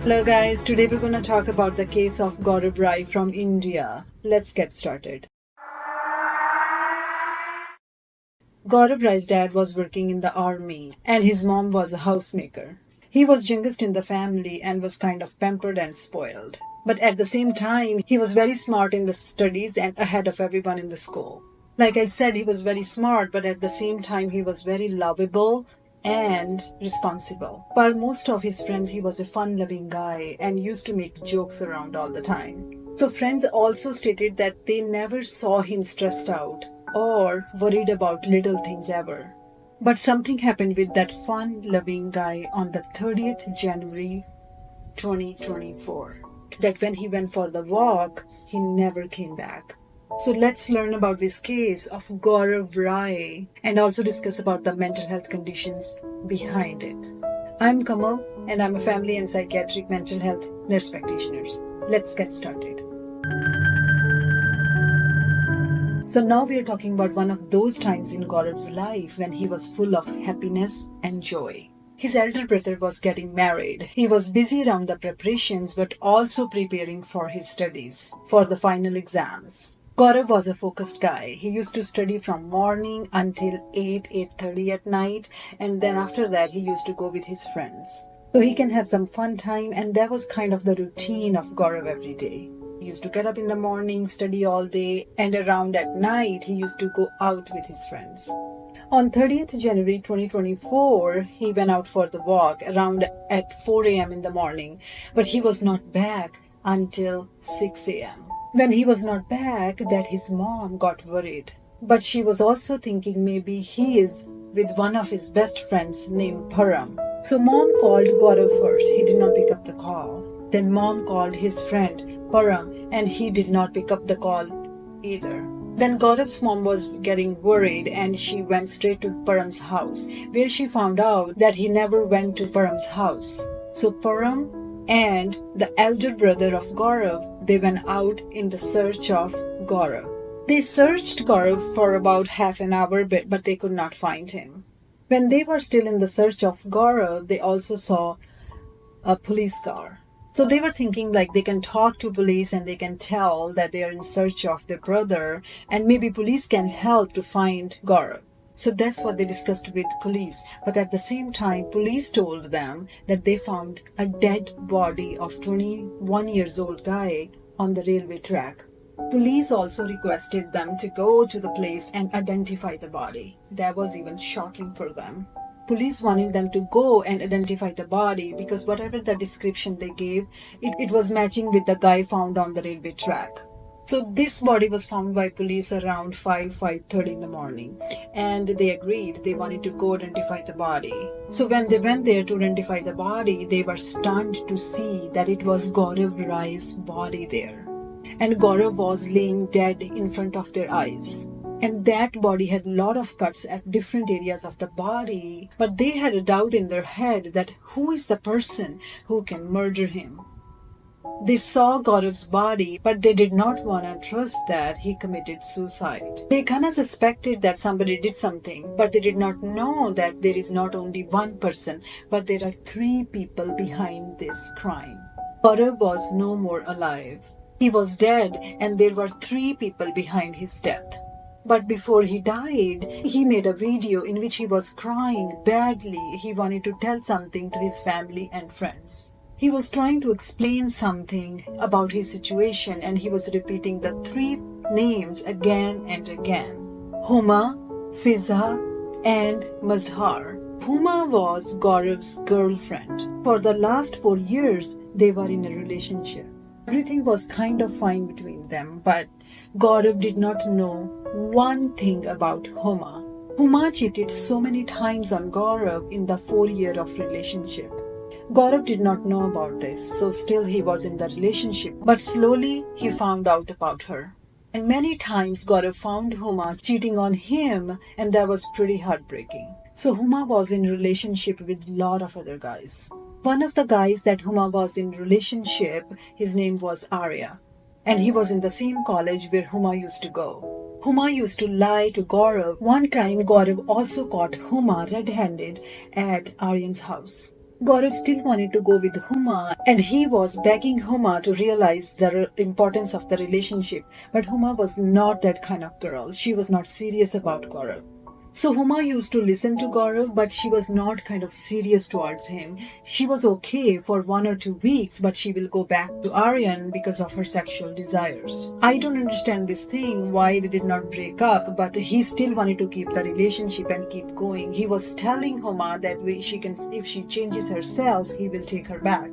Hello guys, today we're going to talk about the case of Gaurav Rai from India. Let's get started. Gaurav Rai's dad was working in the army and his mom was a housemaker. He was youngest in the family and was kind of pampered and spoiled. But at the same time, he was very smart in the studies and ahead of everyone in the school. Like I said, he was very smart, but at the same time, he was very lovable and responsible. For most of his friends, he was a fun-loving guy and used to make jokes around all the time. So friends also stated that they never saw him stressed out or worried about little things ever. But something happened with that fun-loving guy on the 30th January 2024. That when he went for the walk, he never came back. So let's learn about this case of Gaurav Rai and also discuss about the mental health conditions behind it. I'm Kamal and I'm a family and psychiatric mental health nurse practitioner. Let's get started. So now we are talking about one of those times in Gaurav's life when he was full of happiness and joy. His elder brother was getting married. He was busy around the preparations but also preparing for his studies for the final exams. Gaurav was a focused guy. He used to study from morning until 8:30 at night, and then after that he used to go with his friends. So he can have some fun time, and that was kind of the routine of Gaurav every day. He used to get up in the morning, study all day, and around at night he used to go out with his friends. On 30th January 2024, he went out for the walk around at 4 a.m. in the morning, but he was not back until 6 a.m. When he was not back, that his mom got worried. But she was also thinking maybe he is with one of his best friends named Param. So mom called Gaurav first. He did not pick up the call. Then mom called his friend Param and he did not pick up the call either. Then Gaurav's mom was getting worried and she went straight to Param's house, where she found out that he never went to Param's house. So Param and the elder brother of Gaurav, they went out in the search of Gaurav. They searched Gaurav for about half an hour, but they could not find him. When they were still in the search of Gaurav, they also saw a police car. So they were thinking like they can talk to police and they can tell that they are in search of their brother and maybe police can help to find Gaurav. So that's what they discussed with police. But at the same time, police told them that they found a dead body of 21 years old guy on the railway track. Police also requested them to go to the place and identify the body. That was even shocking for them. Police wanted them to go and identify the body because whatever the description they gave, it was matching with the guy found on the railway track. So this body was found by police around 5:30 in the morning, and they agreed they wanted to go identify the body. So when they went there to identify the body, they were stunned to see that it was Gaurav Rai's body there. And Gaurav was laying dead in front of their eyes. And that body had a lot of cuts at different areas of the body, but they had a doubt in their head that who is the person who can murder him. They saw Gaurav's body, but they did not want to trust that he committed suicide. They kind of suspected that somebody did something, but they did not know that there is not only one person, but there are three people behind this crime. Gaurav was no more alive. He was dead, and there were three people behind his death. But before he died, he made a video in which he was crying badly. He wanted to tell something to his family and friends. He was trying to explain something about his situation and he was repeating the three names again and again. Huma, Fiza, and Mazhar. Huma was Gaurav's girlfriend. For the last 4 years, they were in a relationship. Everything was kind of fine between them, but Gaurav did not know one thing about Huma. Huma cheated so many times on Gaurav in the 4 years of relationship. Gaurav did not know about this, so still he was in the relationship. But slowly he found out about her. And many times Gaurav found Huma cheating on him, and that was pretty heartbreaking. So Huma was in relationship with a lot of other guys. One of the guys that Huma was in relationship, his name was Arya. And he was in the same college where Huma used to go. Huma used to lie to Gaurav. One time Gaurav also caught Huma red-handed at Aryan's house. Gaurav still wanted to go with Huma and he was begging Huma to realize the importance of the relationship. But Huma was not that kind of girl. She was not serious about Gaurav. So Huma used to listen to Gaurav, but she was not kind of serious towards him. She was okay for 1 or 2 weeks, but she will go back to Aryan because of her sexual desires. I don't understand this thing, why they did not break up, but he still wanted to keep the relationship and keep going. He was telling Huma that if she changes herself, he will take her back.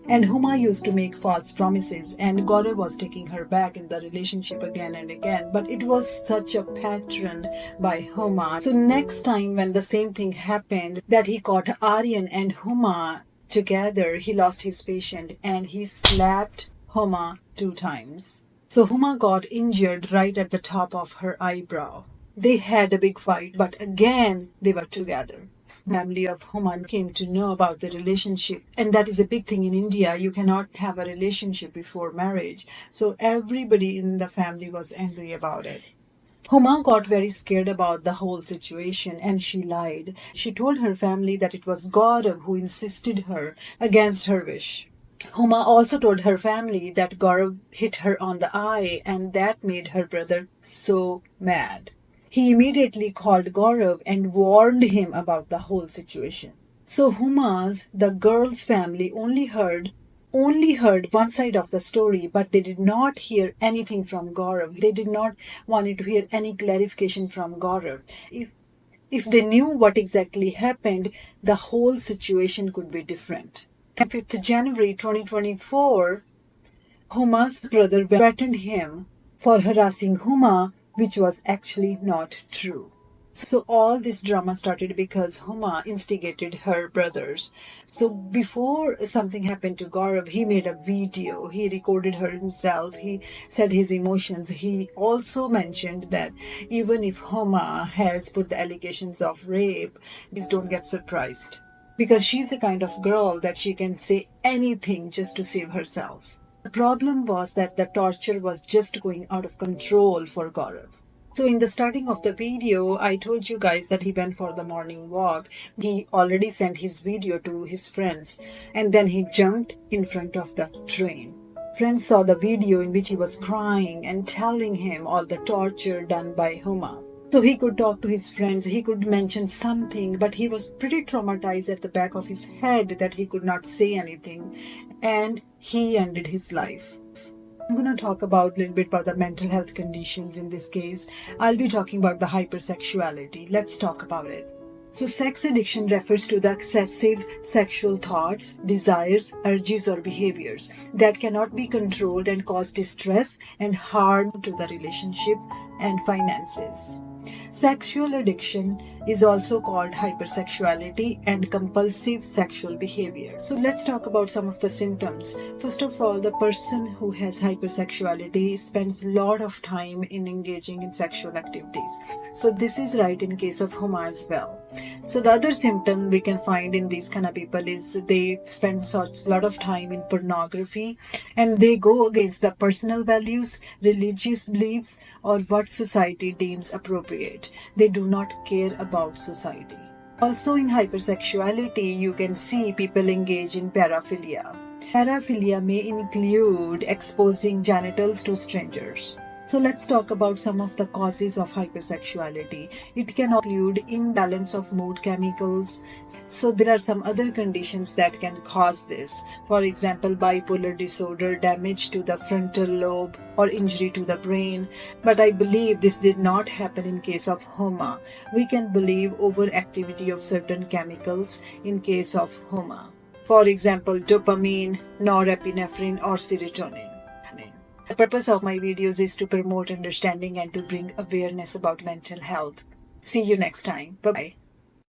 And Huma used to make false promises, and Gaurav was taking her back in the relationship again and again. But it was such a pattern by Huma. So next time when the same thing happened, that he caught Aryan and Huma together, he lost his patience and he slapped Huma 2 times. So Huma got injured right at the top of her eyebrow. They had a big fight, but again they were together. Family of Huma came to know about the relationship, and that is a big thing in India. You cannot have a relationship before marriage. So everybody in the family was angry about it. Huma got very scared about the whole situation and she lied. She told her family that it was Gaurav who insisted her against her wish. Huma also told her family that Gaurav hit her on the eye and that made her brother so mad. He immediately called Gaurav and warned him about the whole situation. So the girl's family only heard one side of the story, but they did not hear anything from Gaurav. They did not want to hear any clarification from Gaurav. If they knew what exactly happened, the whole situation could be different. On 5th January 2024, Huma's brother threatened him for harassing Huma, which was actually not true. So all this drama started because Huma instigated her brothers. So before something happened to Gaurav, he made a video. He recorded her himself. He said his emotions. He also mentioned that even if Huma has put the allegations of rape, please don't get surprised. Because she's the kind of girl that she can say anything just to save herself. The problem was that the torture was just going out of control for Gaurav. So in the starting of the video, I told you guys that he went for the morning walk. He already sent his video to his friends and then he jumped in front of the train. Friends saw the video in which he was crying and telling him all the torture done by Huma. So he could talk to his friends, he could mention something, but he was pretty traumatized at the back of his head that he could not say anything, and he ended his life. I'm going to talk about a little bit about the mental health conditions in this case. I'll be talking about the hypersexuality. Let's talk about it. So sex addiction refers to the excessive sexual thoughts, desires, urges or behaviors that cannot be controlled and cause distress and harm to the relationship and finances. Sexual addiction is also called hypersexuality and compulsive sexual behavior. So let's talk about some of the symptoms. First of all, the person who has hypersexuality spends a lot of time in engaging in sexual activities. So this is right in case of Huma as well. So the other symptom we can find in these kind of people is they spend such a lot of time in pornography and they go against the personal values, religious beliefs or what society deems appropriate. They do not care about society. Also in hypersexuality, you can see people engage in paraphilia. Paraphilia may include exposing genitals to strangers. So let's talk about some of the causes of hypersexuality. It can include imbalance of mood chemicals. So there are some other conditions that can cause this. For example, bipolar disorder, damage to the frontal lobe, or injury to the brain. But I believe this did not happen in case of Huma. We can believe overactivity of certain chemicals in case of Huma. For example, dopamine, norepinephrine, or serotonin. The purpose of my videos is to promote understanding and to bring awareness about mental health. See you next time. Bye-bye.